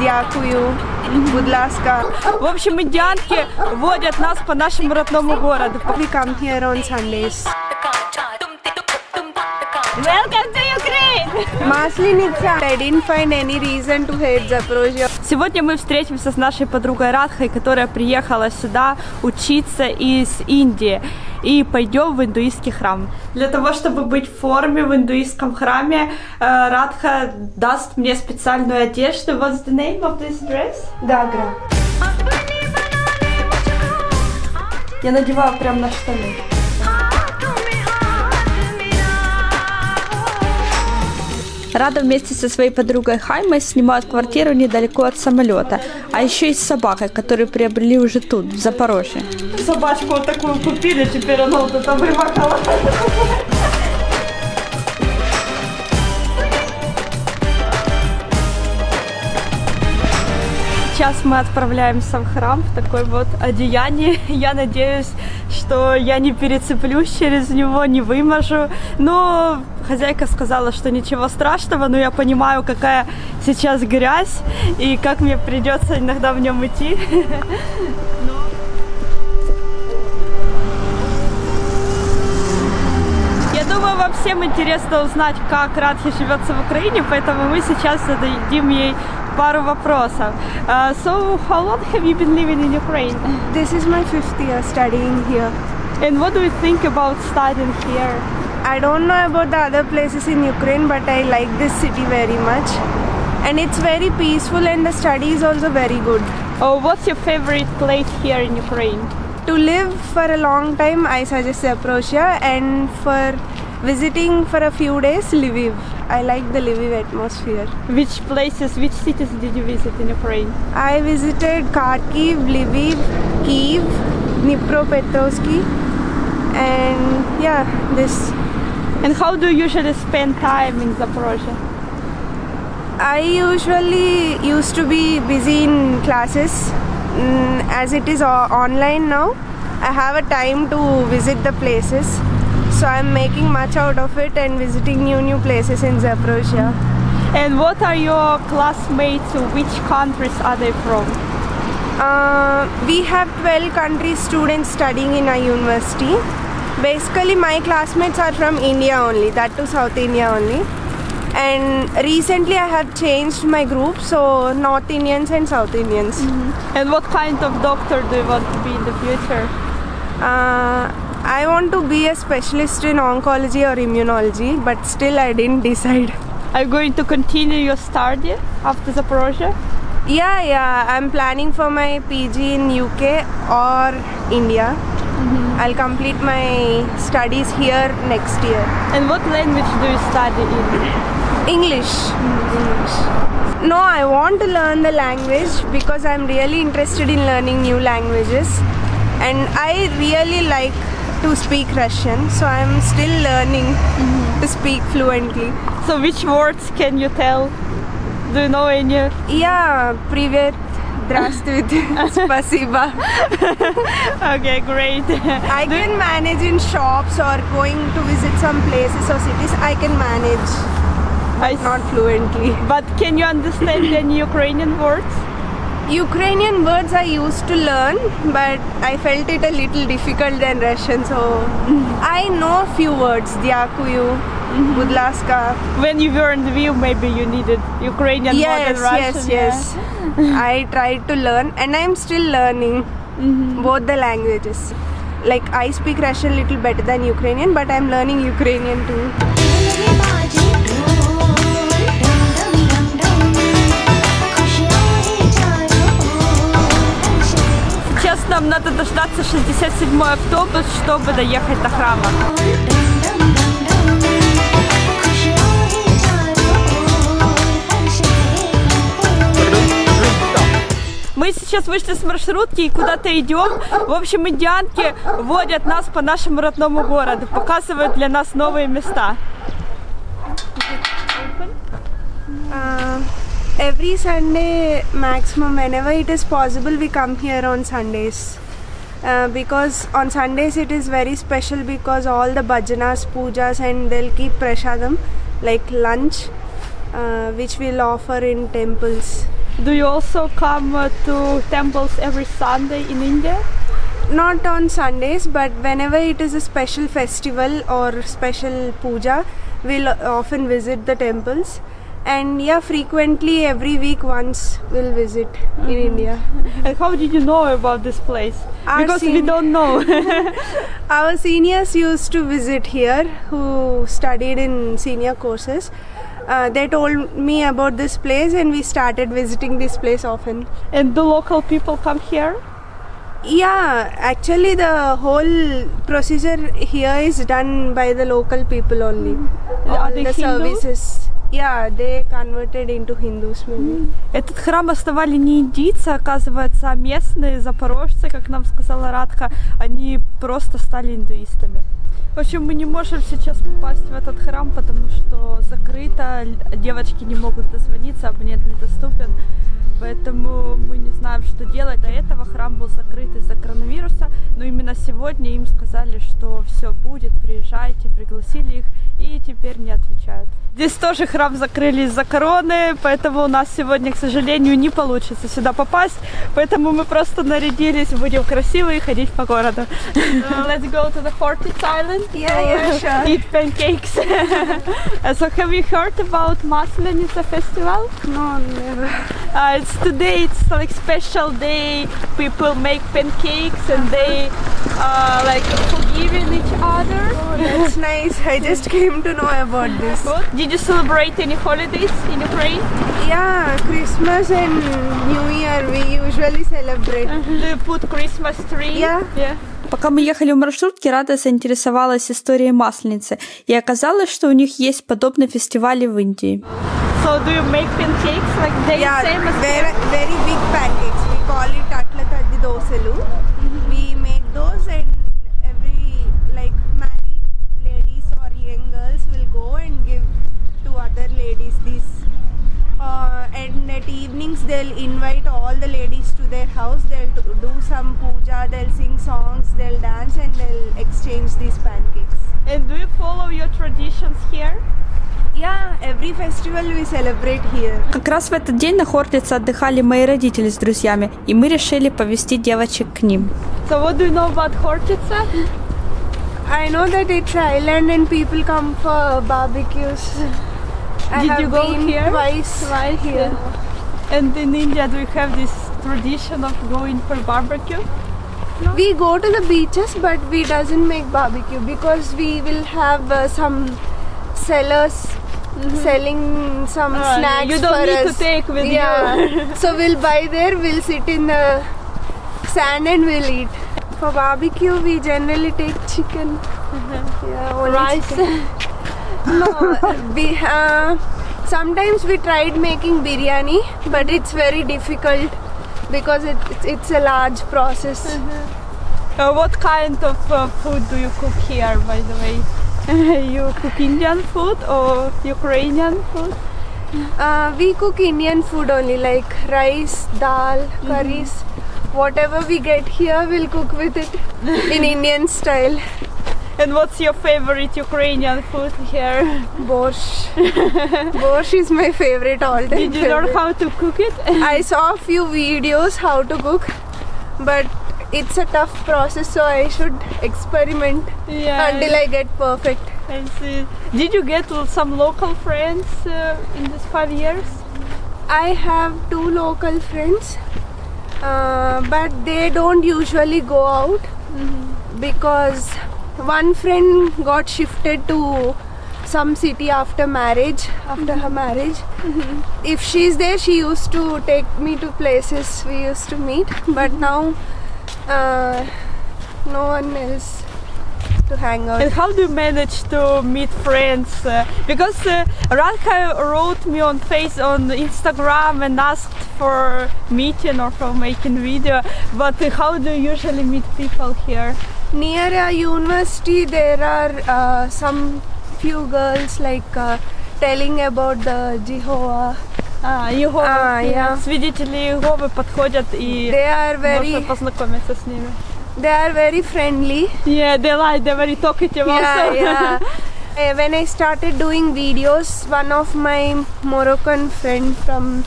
Дякую, будь ласка. В общем, индианки водят нас по нашему родному городу. We come here on Sundays. Welcome to Ukraine! Maslenitsa. I didn't find any reason to hate Zaporozhye. Сегодня мы встретимся с нашей подругой Радхой, которая приехала сюда учиться из Индии. И пойдем в индуистский храм. Для того, чтобы быть в форме в индуистском храме, Радха даст мне специальную одежду. What's the name of this dress? Dagra. Я надеваю прям на штаны. Рада вместе со своей подругой Хаймой снимают квартиру недалеко от самолета, а еще и с собакой, которую приобрели уже тут, в Запорожье. Собачку вот такую купили, теперь она вот это вымахала. Сейчас мы отправляемся в храм в такой вот одеянии. Я надеюсь, что я не перецеплюсь через него, не вымажу. Но хозяйка сказала, что ничего страшного, но я понимаю, какая сейчас грязь и как мне придется иногда в нем идти. Я думаю, вам всем интересно узнать, как Радхе живется в Украине, поэтому мы сейчас зададим ей пару вопросов. So, how long have you been living in Ukraine? This is my 5th year studying here. And what do you think about studying here? I don't know about the other places in Ukraine, but I like this city very much. And it's very peaceful and the study is also very good. Oh, what's your favorite place here in Ukraine? To live for a long time, I suggest Zaporozhye, and for visiting for a few days, Lviv. I like the Lviv atmosphere. Which places, which cities did you visit in Ukraine? I visited Kharkiv, Lviv, Kyiv, Dnipropetrovsk, and yeah, this. And how do you usually spend time in Zaporozhye? I usually used to be busy in classes. As it is online now, I have a time to visit the places. So I'm making much out of it and visiting new places in Zaporozhye. And what are your classmates? Which countries are they from? We have 12 country students studying in our university. Basically my classmates are from India only, that to South India only. And recently I have changed my group, so North Indians and South Indians. And what kind of doctor do you want to be in the future? I want to be a specialist in oncology or immunology, but still I didn't decide. Are you going to continue your study after Zaporozhye? Yeah, I'm planning for my PG in UK or India. I'll complete my studies here next year. And what language do you study in? English. No, I want to learn the language because I'm really interested in learning new languages. And I really like to speak Russian, so I'm still learning to speak fluently. So which words can you tell? Do you know any? Yeah, привет, здравствуйте, спасибо. Okay, great. I can manage in shops or going to visit some places or cities. I can manage, but not fluently. But can you understand any Ukrainian words? Ukrainian words I used to learn, but I felt it a little difficult than Russian, so I know a few words. Дякую, будь ласка. When you were in Lviv, maybe you needed Ukrainian more than Russian. Yes. I tried to learn, and I'm still learning both the languages. Like I speak Russian a little better than Ukrainian, but I'm learning Ukrainian too. Сейчас нам надо дождаться 67-й автобус, чтобы доехать до храма. Мы сейчас вышли с маршрутки и куда-то идем. В общем, индианки водят нас по нашему родному городу, показывают для нас новые места. Every Sunday maximum, whenever it is possible, we come here on Sundays. Because on Sundays it is very special because all the bhajanas, pujas, and they'll keep prashadam like lunch, which we'll offer in temples. Do you also come to temples every Sunday in India? Not on Sundays, but whenever it is a special festival or special puja, we'll often visit the temples. And yeah, frequently every week once we'll visit in India. And how did you know about this place? Because we don't know. Our seniors used to visit here who studied in senior courses. They told me about this place and we started visiting this place often. And do local people come here? Yeah, actually the whole procedure here is done by the local people only. Are All they the Hindu? services. Yeah, they converted into Hindus maybe. Этот храм основали не индийцы, оказывается, а местные запорожцы, как нам сказала Радха, они просто стали индуистами. В общем, мы не можем сейчас попасть в этот храм, потому что закрыто, девочки не могут дозвониться, абонент недоступен. Поэтому мы не знаем, что делать. До этого храм был закрыт из-за коронавируса, но именно сегодня им сказали, что все будет, приезжайте, пригласили их, и теперь не отвечают. Здесь тоже храм закрыли из-за короны, поэтому у нас сегодня, к сожалению, не получится сюда попасть, поэтому мы просто нарядились, будем красивые ходить по городу. Let's go to the Hortitz Island. Yeah, sure. Eat pancakes. So have you heard about Maslenitsa festival? No, never. It's today, it's like special day. People make pancakes and they like forgiving each other. Oh, that's nice. I just came to know about this. Did you celebrate any holidays in Ukraine? Yeah, Christmas and New Year we usually celebrate. Do you put Christmas tree? Yeah. Пока мы ехали в маршрутке, Рада заинтересовалась историей Масленицы, и оказалось, что у них есть подобные фестивали в Индии. So do you make pancakes like they same as very big pancakes. We call it atlataddi doselu. We make those and every like married ladies or young girls will go and give to other ladies these. And at evenings they'll invite all the ladies to their house. They'll do some puja, they'll sing songs, they'll dance and they'll exchange these pancakes. And do you follow your traditions here? Yeah, every festival we celebrate here. Как раз в этот день на Хортице отдыхали мои родители с друзьями, и мы решили повезти девочек к ним. So what do you know about Хортица? I know that it's an island and people come for barbecues. Did you go here? Twice here. And in India, do you have this tradition of going for barbecue? No? We go to the beaches, but we doesn't make barbecue because we will have some sellers selling some snacks. You don't for need us. to take with you. So we'll buy there, we'll sit in the sand and we'll eat. For barbecue, we generally take chicken. Yeah, only Rice. Chicken. No, we sometimes we tried making biryani, but it's very difficult because it's a large process. What kind of food do you cook here, by the way? You cook Indian food or Ukrainian food? We cook Indian food only, like rice, dal, curries. Whatever we get here, we'll cook with it in Indian style. And what's your favorite Ukrainian food here? Borscht. Borscht is my favorite all time. Did you learn how to cook it? I saw a few videos how to cook, but it's a tough process, so I should experiment until I get perfect. I see. Did you get some local friends in these 5 years? I have 2 local friends, but they don't usually go out because one friend got shifted to some city after marriage, after her marriage. If she's there, she used to take me to places we used to meet, but now no one else to hang out. And how do you manage to meet friends? Because Radha wrote me on Instagram and asked for meeting or for making video, but how do you usually meet people here? Near a university there are some few girls like telling about the Jehovah. Свидетели Иеговы подходят и можно познакомиться с ними. They are very friendly. Yeah, they're very talkative also. When I started doing videos, one of my Moroccan friend from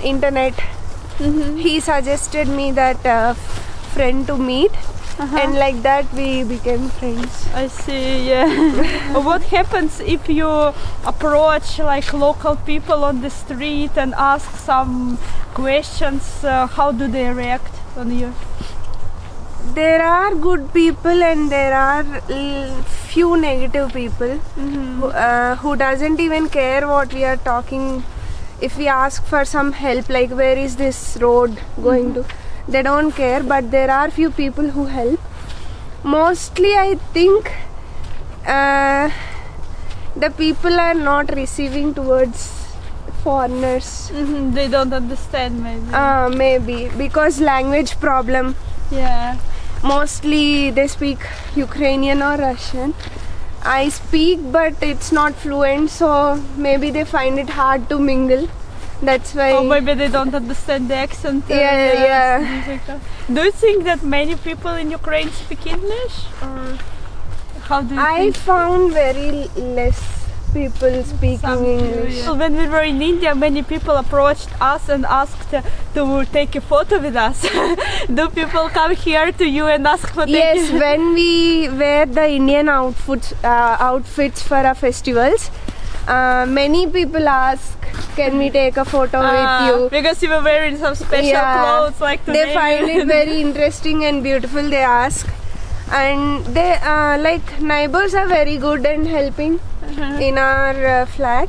internet. He suggested me that friend to meet, and like that we became friends. I see, yeah. What happens if you approach like local people on the street and ask some questions? How do they react on you? There are good people and there are few negative people who doesn't even care what we are talking. If we ask for some help, like where is this road going to, they don't care, but there are few people who help. Mostly I think the people are not receiving towards foreigners. They don't understand maybe. Maybe because language problem. Yeah. Mostly they speak Ukrainian or Russian. I speak but it's not fluent, so maybe they find it hard to mingle. That's why. Or maybe they don't understand the accent. Yeah. Do you think that many people in Ukraine speak English? Or how do you I think? found very less people speaking Some do, English. yeah. When we were in India, many people approached us and asked to take a photo with us. Do people come here to you and ask for Yes, when we wear the Indian outfits for our festivals, many people ask, can we take a photo with you? Because you were wearing some special clothes like today. They find it very interesting and beautiful, they ask. And they like neighbors are very good and helping in our flat.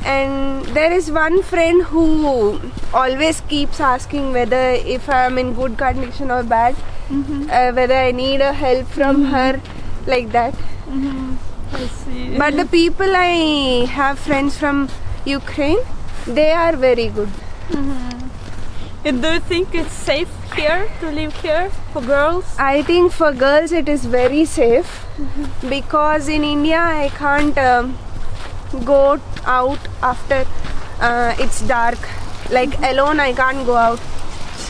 And there is one friend who always keeps asking whether if I am in good condition or bad, whether I need a help from her, like that. I see. But the people I have friends from Ukraine, they are very good. And do you think it's safe here to live here for girls? I think for girls it is very safe because in India I can't go out after it's dark. Like alone I can't go out.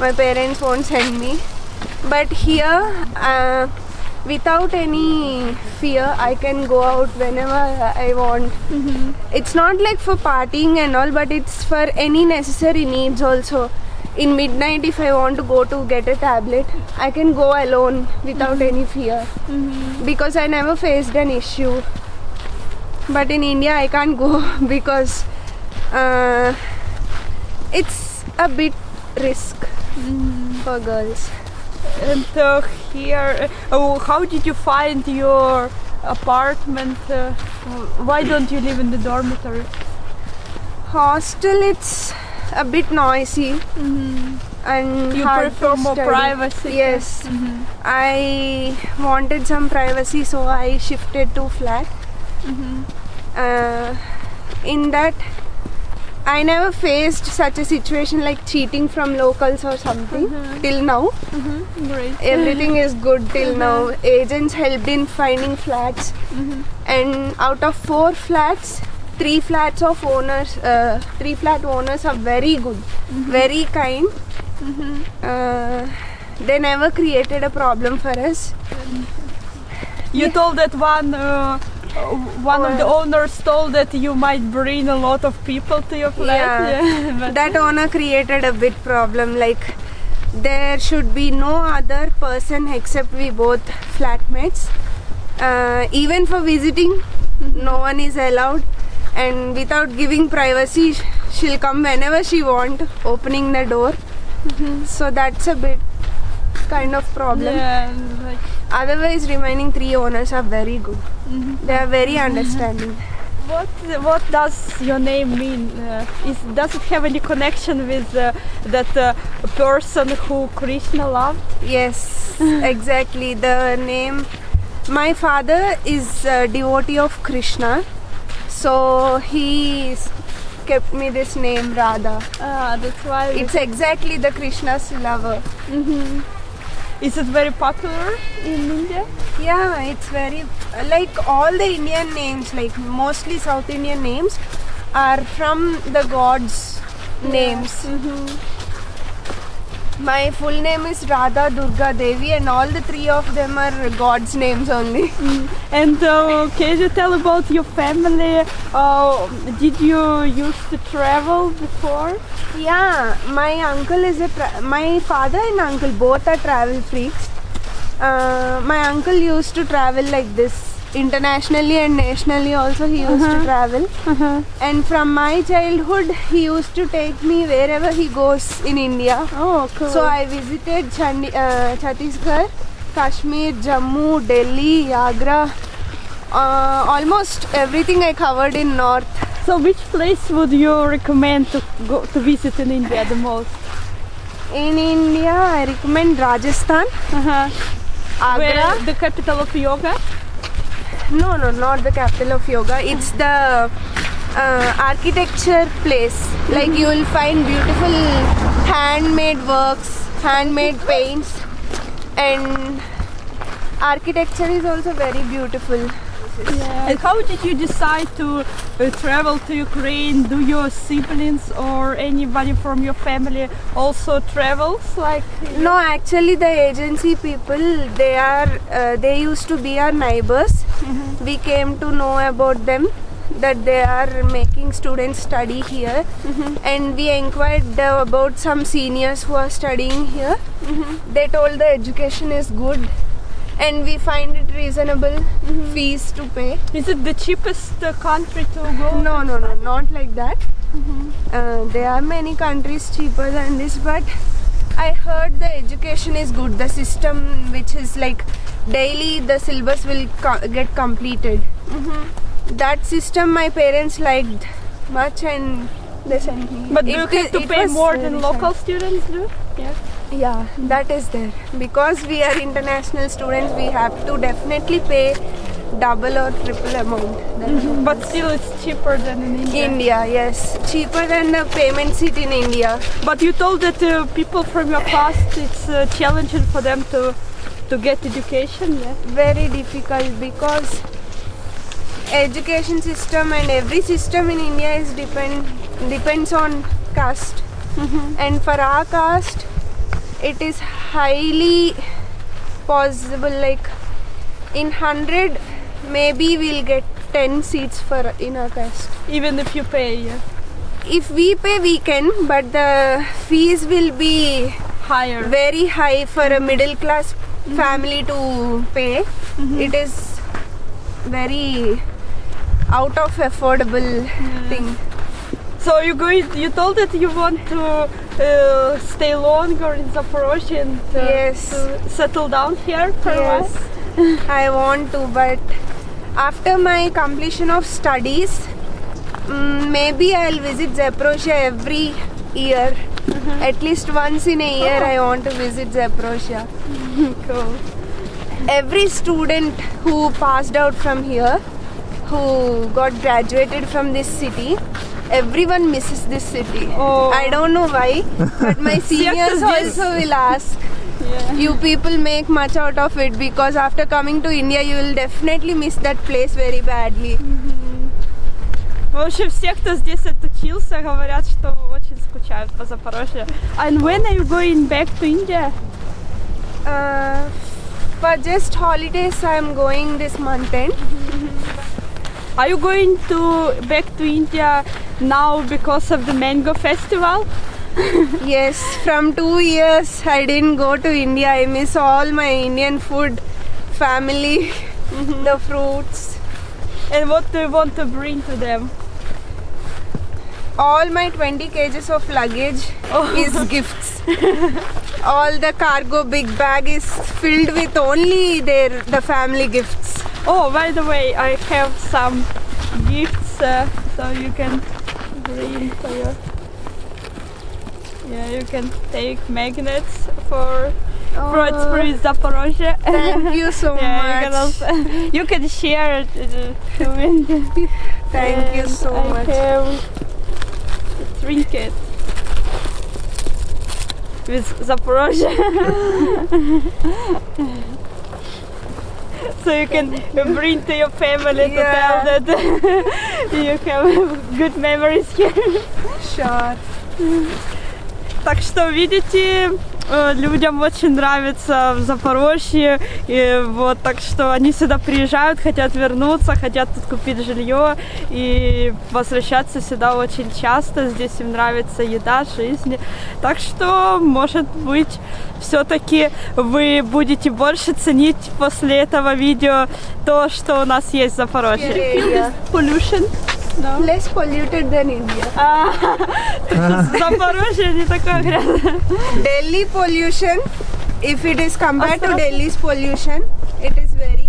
My parents won't send me. But here without any fear I can go out whenever I want. It's not like for partying and all, but it's for any necessary needs also. In midnight if I want to go to get a tablet, I can go alone without any fear because I never faced an issue. But in India I can't go because it's a bit risk for girls. And here, how did you find your apartment? Why don't you live in the dormitory? Hostel, it's a bit noisy and You hard prefer to more study. privacy? Yes, I wanted some privacy, so I shifted to flat. In that, I never faced such a situation like cheating from locals or something till now. Great. Everything is good till now. Agents helped in finding flats, and out of 4 flats, 3 flat owners are very good, very kind. They never created a problem for us. You told that one of the owners told that you might bring a lot of people to your flat. But That owner created a big problem. Like there should be no other person except we both flatmates. Even for visiting, no one is allowed. And without giving privacy, she'll come whenever she wants, opening the door. So that's a bit kind of problem. yeah, like, Otherwise, remaining 3 owners are very good. They are very understanding. what does your name mean? Does it have any connection with that person who Krishna loved? Yes, exactly. The name. My father is a devotee of Krishna, so he kept me this name Radha. That's why. It's exactly the Krishna's lover. Is it very popular in India? Yeah, it's very like all the Indian names, like mostly South Indian names, are from the gods' names. My full name is Radha Durga Devi, and all the three of them are God's names only. And can you tell about your family? Did you used to travel before? Yeah, my uncle is my father and uncle both are travel freaks. My uncle used to travel like this internationally and nationally also. He used to travel, and from my childhood he used to take me wherever he goes in India. Oh, cool. So I visited Chhattisgarh, Kashmir, Jammu, Delhi, Agra, almost everything I covered in north. So which place would you recommend to go to visit in India the most? In India I recommend Rajasthan, Agra. Where the capital of yoga? No, not the capital of yoga. It's the architecture place. Like you will find beautiful handmade works, handmade paints, and architecture is also very beautiful. Yeah. And how did you decide to travel to Ukraine? Do your siblings or anybody from your family also travels? Like No, actually the agency people, they used to be our neighbors. We came to know about them, that they are making students study here, and we inquired about some seniors who are studying here. They told the education is good and we find it reasonable fees to pay. is it the cheapest country to go? No, not like that. There are many countries cheaper than this, but I heard the education is good. The system, which is like daily the syllabus will get completed. That system my parents liked much, and they sent me. But do you have to pay more than local students do? Yeah. Yeah, that is there. Because we are international students, we have to definitely pay double or triple amount. But still it's cheaper than in India. India, yes. Cheaper than the payment seat in India. But you told that people from your past, it's challenging for them to get education, yeah? Very difficult, because education system and every system in India is depends on caste. And for our caste, it is highly possible, like in 100 maybe we'll get 10 seats in our caste. Even if you pay, yeah? If we pay we can, but the fees will be Higher. very high for a middle class family to pay. It is very out of affordable thing. So you told that you want to stay longer in Zaporozhye and Yes. to settle down here for a while? Yes, I want to, but after my completion of studies, maybe I'll visit Zaporozhye every year. At least once in a year I want to visit Zaporozhye. Cool. Every student who passed out from here, who got graduated from this city, everyone misses this city. Oh. I don't know why, but my seniors also will ask. Yeah. You people make much out of it, because after coming to India you will definitely miss that place very badly. В общем, все, кто здесь отучился, говорят, что очень скучают по Запорожью. And when are you going back to India? For just holidays I am going this month end. Are you going back to India now because of the mango festival? Yes, from 2 years I didn't go to India. I miss all my Indian food, family, the fruits. And what do you want to bring to them? All my 20 kgs of luggage is gifts. All the cargo big bag is filled with only the family gifts. Oh, by the way, I have some gifts, so you can bring for your... Yeah, you can take magnets for Fruits Free Zaporozhye. Thank you so much. You can share it to me. Thank you so much. I have a trinket with Zaporozhye. So you can bring to your family to tell that you have good memories here. Sure. Так что, видите, людям очень нравится в Запорожье, и вот так что они сюда приезжают, хотят вернуться, хотят тут купить жилье и возвращаться сюда очень часто. Здесь им нравится еда, жизнь. Так что, может быть, все-таки вы будете больше ценить после этого видео то, что у нас есть в Запорожье. Pollution. No. Less polluted than India. Запорожье не такое грязное. Delhi pollution, if it is compared to Delhi's pollution, it is very.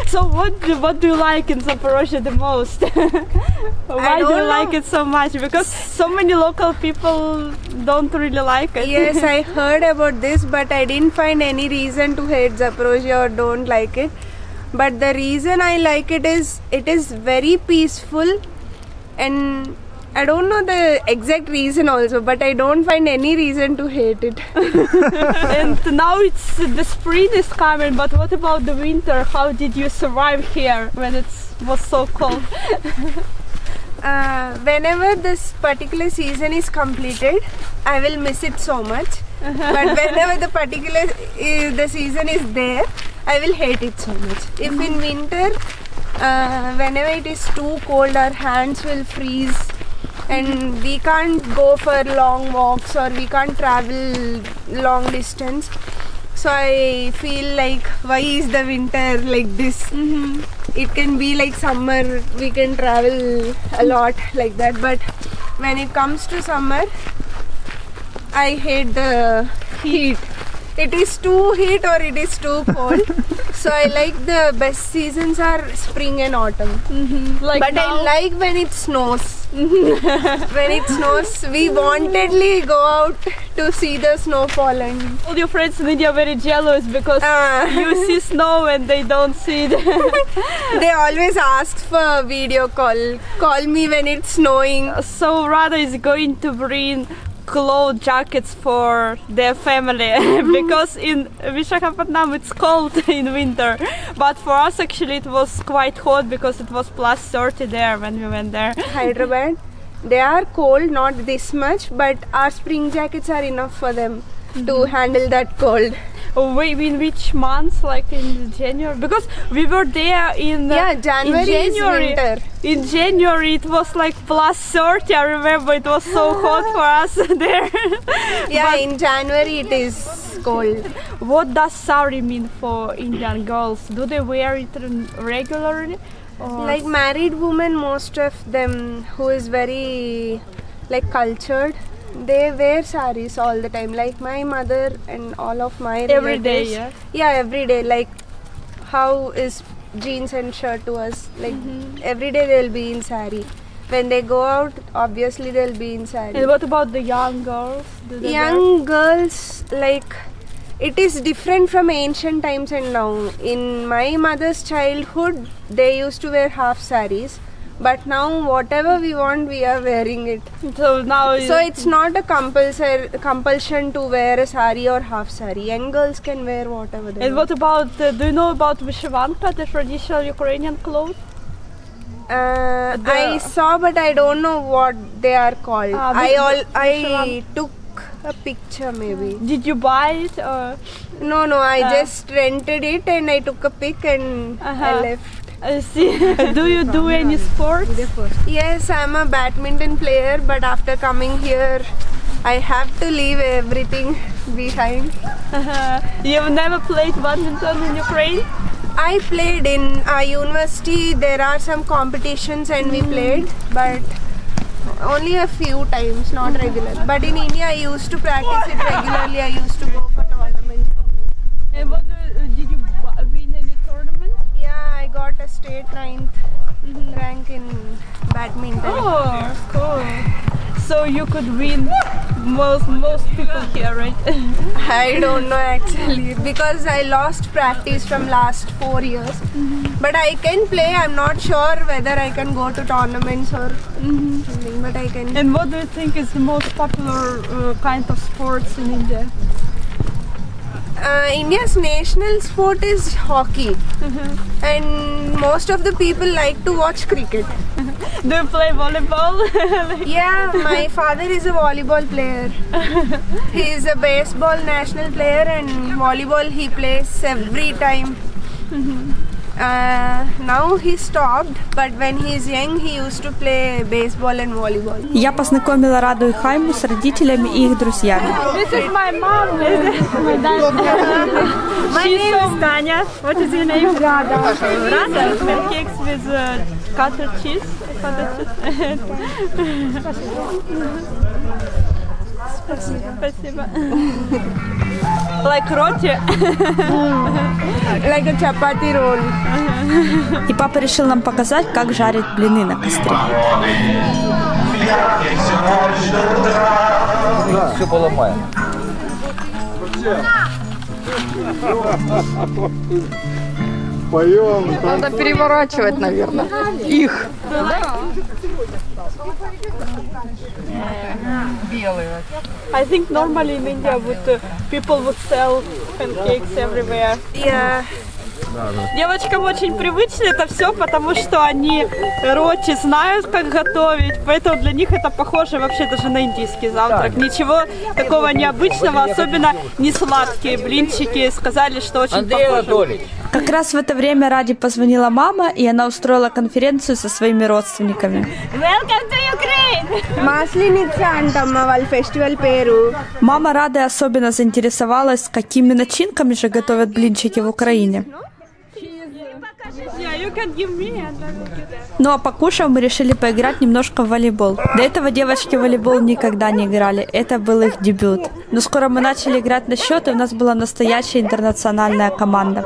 So what do you like in Zaporozhye the most? Why do you like it so much? Because so many local people don't really like it. Yes, I heard about this, but I didn't find any reason to hate Zaporozhye or don't like it. But the reason I like it is very peaceful, and I don't know the exact reason also, but I don't find any reason to hate it. And now the spring is coming, but what about the winter? How did you survive here when it was so cold? Whenever this particular season is completed, I will miss it so much. But whenever the season is there, I will hate it so much. If in winter, whenever it is too cold, our hands will freeze and we can't go for long walks or we can't travel long distance. So I feel like, why is the winter like this? It can be like summer, we can travel a lot like that. But when it comes to summer, I hate the heat. It is too heat or it is too cold. So I like the best seasons are spring and autumn. But now, I like when it snows. When it snows, we wantedly go out to see the snowfall. And all your friends in India are very jealous because you see snow and they don't see it. They always ask for video call. Call me when it's snowing. So Radha is going to bring cloth jackets for their family because in Visakhapatnam it's cold in winter, but for us actually it was quite hot because it was plus 30 there when we went there. Hyderabad, they are cold, not this much, but our spring jackets are enough for them to handle that cold. Wait, in which months? Like in January? Because we were there in January. In January, is winter. In January it was like plus 30. I remember it was so hot for us there. Yeah, but in January it is cold. What does sari mean for Indian girls? Do they wear it regularly? Or? Like married women, most of them who is very like cultured, they wear saris all the time. Like my mother and all of my relatives. Every day, yeah? Yeah, every day. Like how is jeans and shirt to us? Like every day they'll be in sari. When they go out, obviously they'll be in sari. And what about the young girls? Young girls, like it is different from ancient times and now. In my mother's childhood, they used to wear half saris. But now whatever we want, we are wearing it. So now, it's not a compulsion to wear a sari or half sari. Young girls can wear whatever they want. And want. what about, do you know about Vyshivanka, the traditional Ukrainian clothes? I saw, but I don't know what they are called. I took a picture maybe. Did you buy it or? No, I just rented it and I took a pic and I left. I see. Do you do any sports? Yes, I'm a badminton player, but after coming here, I have to leave everything behind. You've never played badminton in Ukraine? I played in our university. There are some competitions and we played, but only a few times, not regular. But in India, I used to practice it regularly. I used to go for tournaments. And what did you win any tournament? Yeah, I got a state 9th rank in badminton. Oh, cool. So you could win most people here, right? I don't know actually, because I lost practice from last 4 years. But I can play. I'm not sure whether I can go to tournaments or something, but I can. And what do you think is the most popular kind of sports in India? India's national sport is hockey, and most of the people like to watch cricket. Do you play volleyball? Yeah, my father is a volleyball player. He is a baseball national player and volleyball he plays every time. Now he stopped, but when he is young, he used to play baseball and volleyball. Я познакомила Раду и Хайму с родителями и их друзьями. This is my mom. My name is Tanya. What is your name? Rada. Rada. Pancakes with cottage cheese. Спасибо. Like roti. Like a chapati roll. И папа решил нам показать, как жарить блины на костре. Все поломаем. Поем. Надо переворачивать, наверное. Их. Белые. I think normally in India people would sell pancakes everywhere. Yeah. Девочкам очень привычно это все, потому что они роти знают, как готовить, поэтому для них это похоже вообще даже на индийский завтрак. Ничего такого необычного, особенно не сладкие блинчики. Сказали, что очень похоже. Как раз в это время Раде позвонила мама, и она устроила конференцию со своими родственниками. Welcome to Ukraine! Maslenitsa antamma valli festival peru. Мама Рады особенно заинтересовалась, какими начинками же готовят блинчики в Украине. Yeah, you can give me and I will give that. Ну а покушав, мы решили поиграть немножко в волейбол. До этого девочки в волейбол никогда не играли, это был их дебют. Но скоро мы начали играть на счет, и у нас была настоящая интернациональная команда.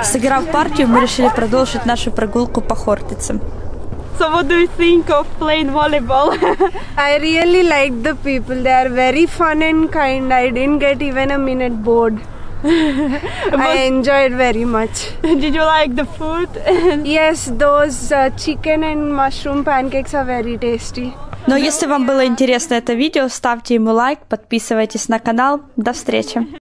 Сыграв партию, мы решили продолжить нашу прогулку по Хортице. So what do you think of playing volleyball? I really liked the people. They are very fun and kind. I didn't get even a minute bored. I enjoyed very much. Did you like the food? Yes, those chicken and mushroom pancakes are very tasty. Но если вам было интересно это видео, ставьте ему лайк, подписывайтесь на канал. До встречи!